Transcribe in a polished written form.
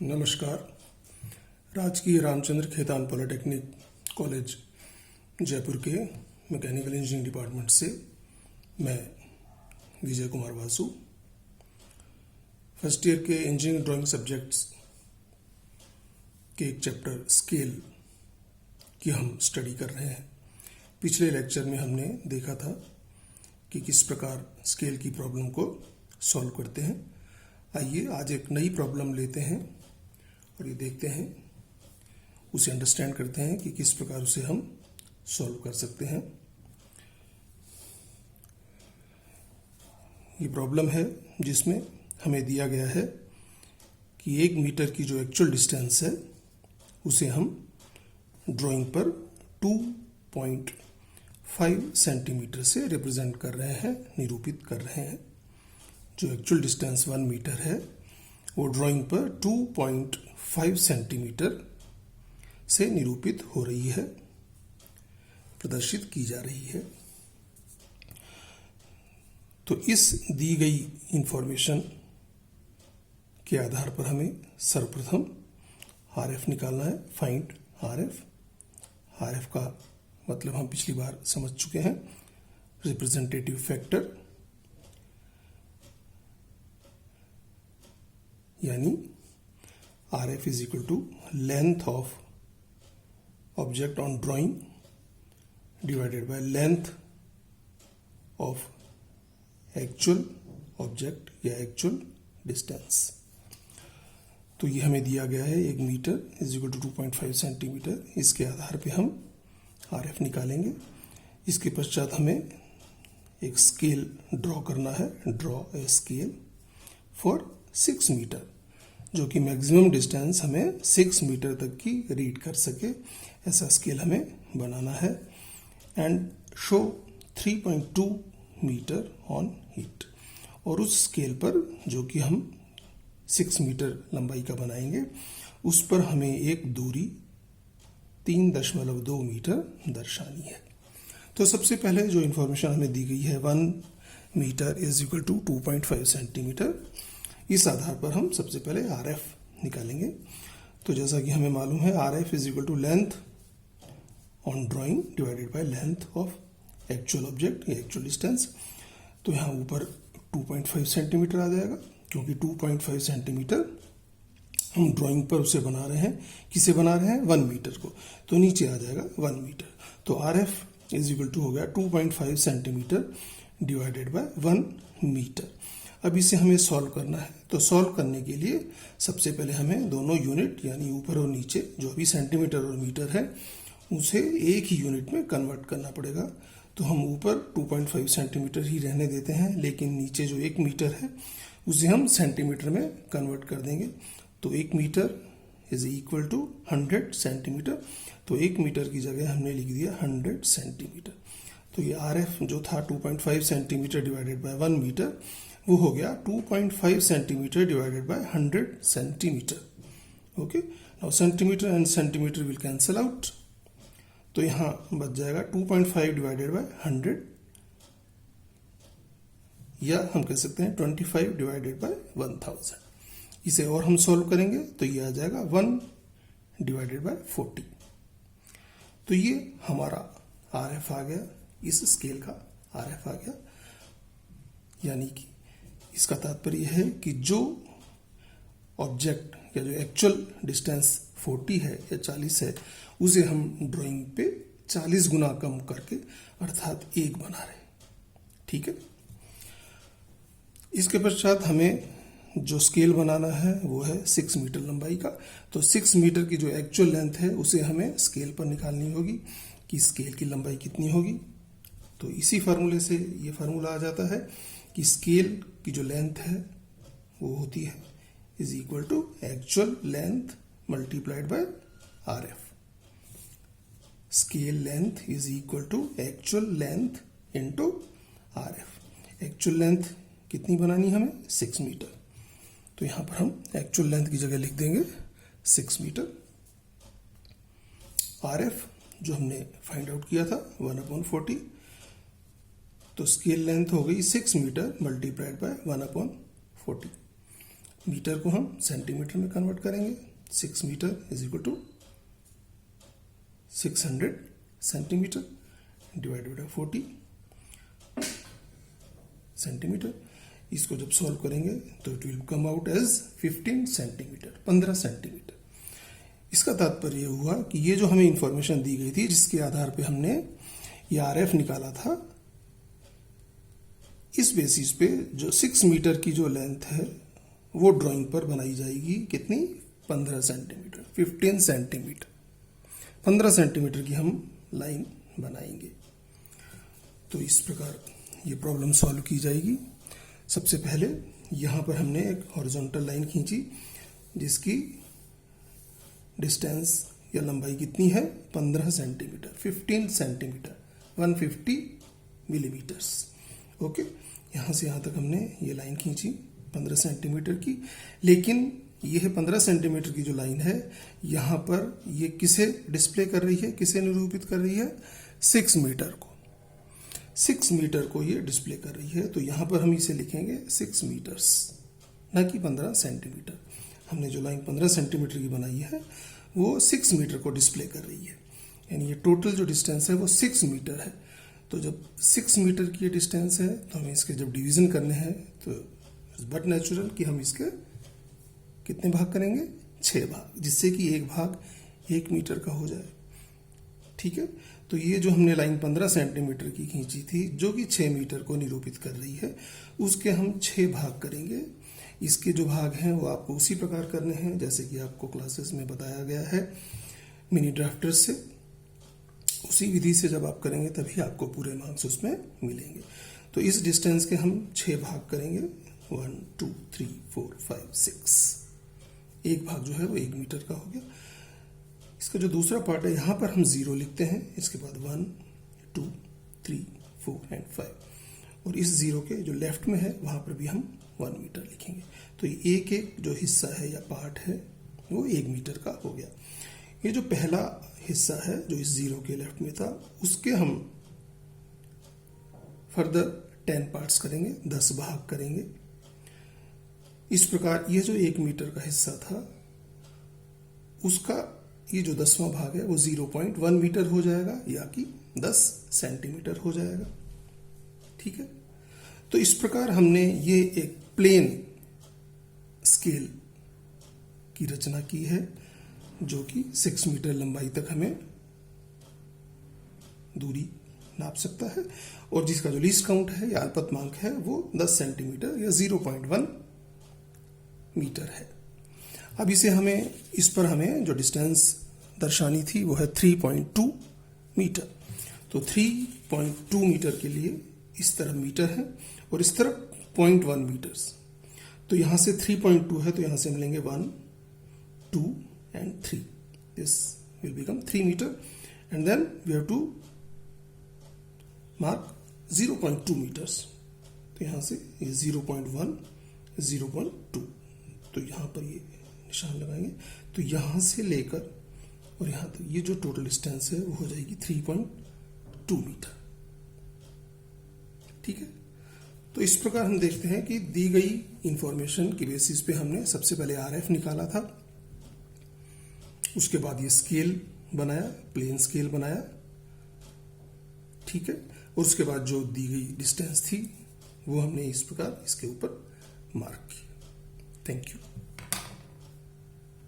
नमस्कार। राजकीय Ramchandra Khetan polytechnic college Jaipur के मैकेनिकल इंजीनियरिंग डिपार्टमेंट से मैं विजय कुमार वासु फर्स्ट ईयर के इंजीनियरिंग ड्राइंग सब्जेक्ट्स के एक चैप्टर स्केल की हम स्टडी कर रहे हैं। पिछले लेक्चर में हमने देखा था कि किस प्रकार स्केल की प्रॉब्लम को सॉल्व करते हैं। आइए आज एक नई प्रॉब्लम लेते हैं और ये देखते हैं, उसे अंडरस्टैंड करते हैं कि किस प्रकार उसे हम सॉल्व कर सकते हैं। ये प्रॉब्लम है जिसमें हमें दिया गया है कि 1 मीटर की जो एक्चुअल डिस्टेंस है उसे हम ड्राइंग पर 2.5 सेंटीमीटर से रिप्रेजेंट कर रहे हैं, निरूपित कर रहे हैं। जो एक्चुअल डिस्टेंस 1 मीटर है वो ड्राइंग पर 2.5 सेंटीमीटर से निरूपित हो रही है, प्रदर्शित की जा रही है। तो इस दी गई इंफॉर्मेशन के आधार पर हमें सर्वप्रथम RF निकालना है। फाइंड RF का मतलब हम पिछली बार समझ चुके हैं, रिप्रेजेंटेटिव फैक्टर, यानी RF is equal to length of object on drawing divided by length of actual object या एक्चुअल डिस्टेंस। तो ये हमें दिया गया है 1 metre is equal to 2.5 centimetre. इसके आधार पे हम RF निकालेंगे। इसके पश्चात हमें एक स्केल ड्रॉ करना है। Draw a scale for 6 metre, जो कि मैक्सिमम डिस्टेंस हमें 6 मीटर तक की रीड कर सके, ऐसा स्केल हमें बनाना है। And show 3.2 metre on it. और उस स्केल पर जो कि हम 6 मीटर लंबाई का बनाएंगे, उस पर हमें एक दूरी 3.2 मीटर दर्शानी है। तो सबसे पहले जो इंफॉर्मेशन हमें दी गई है 1 metre is equal to 2.5 centimetre, इस आधार पर हम सबसे पहले RF निकालेंगे। तो जैसा कि हमें मालूम है RF is equal to length on drawing divided by length of actual object या एक्चुअल डिस्टेंस। तो यहाँ ऊपर 2.5 सेंटीमीटर आ जाएगा, क्योंकि 2.5 सेंटीमीटर हम ड्राइंग पर उसे बना रहे हैं। किसे बना रहे हैं? 1 मीटर को। तो नीचे आ जाएगा 1 मीटर। तो RF इज इक्वल टू हो गया 2.5 सेंटीमीटर डिवाइडेड बाय 1 मीटर। अब इसे हमें सॉल्व करना है। तो सॉल्व करने के लिए सबसे पहले हमें दोनों यूनिट, यानी ऊपर और नीचे जो अभी सेंटीमीटर और मीटर है, उसे एक ही यूनिट में कन्वर्ट करना पड़ेगा। तो हम ऊपर 2.5 सेंटीमीटर ही रहने देते हैं, लेकिन नीचे जो 1 मीटर है उसे हम सेंटीमीटर में कन्वर्ट कर देंगे। तो 1 metre is equal to 100 centimetre. तो 1 मीटर की जगह हमने लिख दिया 100 सेंटीमीटर। तो ये RF जो था 2.5 सेंटीमीटर डिवाइडेड बाय 1 मीटर, वो हो गया 2.5 centimetre divided bye 100 centimetre. Okay, now centimetre and centimetre will cancel out. तो यहां बच जाएगा 2.5 डिवाइडेड बाय 100, या हम कह सकते हैं 25 डिवाइडेड बाय 1000। इसे और हम सॉल्व करेंगे तो ये आ जाएगा 1 डिवाइडेड बाय 40। तो ये हमारा RF आ गया, इस स्केल का RF आ गया। यानी कि इसका तात्पर्य है कि जो ऑब्जेक्ट या जो एक्चुअल डिस्टेंस 40 है या 40 है, उसे हम ड्राइंग पे 40 गुना कम करके अर्थात 1 बना रहे हैं। ठीक है। इसके पश्चात हमें जो स्केल बनाना है वो है 6 मीटर लंबाई का। तो 6 मीटर की जो एक्चुअल लेंथ है उसे हमें स्केल पर निकालनी होगी कि स्केल की लंबाई कितनी होगी। तो इसी फार्मूले से ये फार्मूला आ जाता है कि स्केल की जो लेंथ है वो होती है is equal to actual length multiplied by RF। Scale length is equal to actual length into RF। Actual length कितनी बनानी हमें? 6 मीटर। तो यहां पर हम एक्चुअल लेंथ की जगह लिख देंगे 6 मीटर। RF जो हमने फाइंड आउट किया था 1/40, तो स्केल लेंथ हो गई 6 मीटर मल्टीप्लाइड बाय 1/40। मीटर को हम सेंटीमीटर में कन्वर्ट करेंगे। 6 metre is equal to 600 centimetre divided by 40 centimetre. इसको जब सॉल्व करेंगे तो it will come out as 15 centimetre, 15 centimetre. इसका तात्पर्य हुआ कि ये जो हमें इंफॉर्मेशन दी गई थी, जिसके आधार पे हमने ये RF निकाला था, इस बेसिस पे जो 6 मीटर की जो लेंथ है वो ड्राइंग पर बनाई जाएगी। कितनी? 15 सेंटीमीटर, 15 सेंटीमीटर, 15 सेंटीमीटर की हम लाइन बनाएंगे। तो इस प्रकार ये प्रॉब्लम सॉल्व की जाएगी। सबसे पहले यहां पर हमने एक हॉरिजॉन्टल लाइन खींची जिसकी डिस्टेंस या लंबाई कितनी है? 15 सेंटीमीटर, 15 सेंटीमीटर, 150 मिलीमीटर्स। ओके, यहां से यहां तक हमने ये लाइन खींची 15 सेंटीमीटर की। लेकिन यह 15 सेंटीमीटर की जो लाइन है, यहां पर ये किसे डिस्प्ले कर रही है, किसे निरूपित कर रही है? 6 मीटर को। 6 मीटर को ये डिस्प्ले कर रही है। तो यहां पर हम इसे लिखेंगे 6 मीटर्स, ना कि 15 सेंटीमीटर। हमने जो लाइन 15 सेंटीमीटर की बनाई है वो 6 मीटर को डिस्प्ले कर रही है, यानी ये टोटल जो डिस्टेंस है वो 6 मीटर है। तो जब 6 मीटर की ये डिस्टेंस है तो हमें इसके जब डिवीजन करने हैं तो बट नेचुरल कि हम इसके कितने भाग करेंगे? 6 भाग, जिससे कि एक भाग 1 मीटर का हो जाए। ठीक है, तो ये जो हमने लाइन 15 सेंटीमीटर की खींची थी, जो कि 6 मीटर को निरूपित कर रही है, उसके हम 6 भाग करेंगे। इसके जो भाग हैं वो आपको उसी प्रकार करने हैं जैसे कि आपको क्लासेस में बताया गया है मिनी ड्राफ्टर से। उसी विधि से जब आप करेंगे तभी आपको पूरे मार्क्स उसमें मिलेंगे। तो इस डिस्टेंस के हम 6 भाग करेंगे, 1 2 3 4 5 6। एक भाग जो है वो 1 मीटर का हो गया। इसका जो दूसरा पार्ट है, यहां पर हम 0 लिखते हैं, इसके बाद 1 2 3 4 एंड 5, और इस 0 के जो लेफ्ट में है वहां पर भी हम 1 मीटर लिखेंगे। तो एक एक जो हिस्सा है या पार्ट है वो 1 मीटर का हो गया। ये जो पहला हिस्सा है जो इस 0 के लेफ्ट में था, उसके हम फर्दर 10 पार्ट्स करेंगे, 10 भाग करेंगे। इस प्रकार ये जो 1 मीटर का हिस्सा था उसका ये जो 10वां भाग है वो 0.1 मीटर हो जाएगा, या कि 10 सेंटीमीटर हो जाएगा। ठीक है, तो इस प्रकार हमने ये एक प्लेन स्केल की रचना की है जो कि 6 मीटर लंबाई तक हमें दूरी नाप सकता है, और जिसका जो लीस्ट काउंट है या अल्पतमांक है वो 10 सेंटीमीटर या 0.1 मीटर है। अब इसे हमें, इस पर हमें जो डिस्टेंस दर्शानी थी वो है 3.2 मीटर। तो 3.2 मीटर के लिए इस तरफ मीटर है और इस तरफ 0.1 मीटर्स। तो यहां से 3.2 है तो यहां से मिलेंगे 1 2 and 3. This will become 3 meter, and then we have to mark 0.2 meters. तो यहां से ये 0.1 0.2, तो यहां पर ये निशान लगाएंगे। तो यहां से लेकर और यहां तक ये जो टोटल डिस्टेंस है वो हो जाएगी 3.2 मीटर। ठीक है, तो इस प्रकार हम देखते हैं कि दी गई इंफॉर्मेशन की बेसिस पे हमने सबसे पहले RF निकाला था, उसके बाद ये स्केल बनाया, प्लेन स्केल बनाया। ठीक है, और उसके बाद जो दी गई डिस्टेंस थी वो हमने इस प्रकार इसके ऊपर मार्क की। Thank you.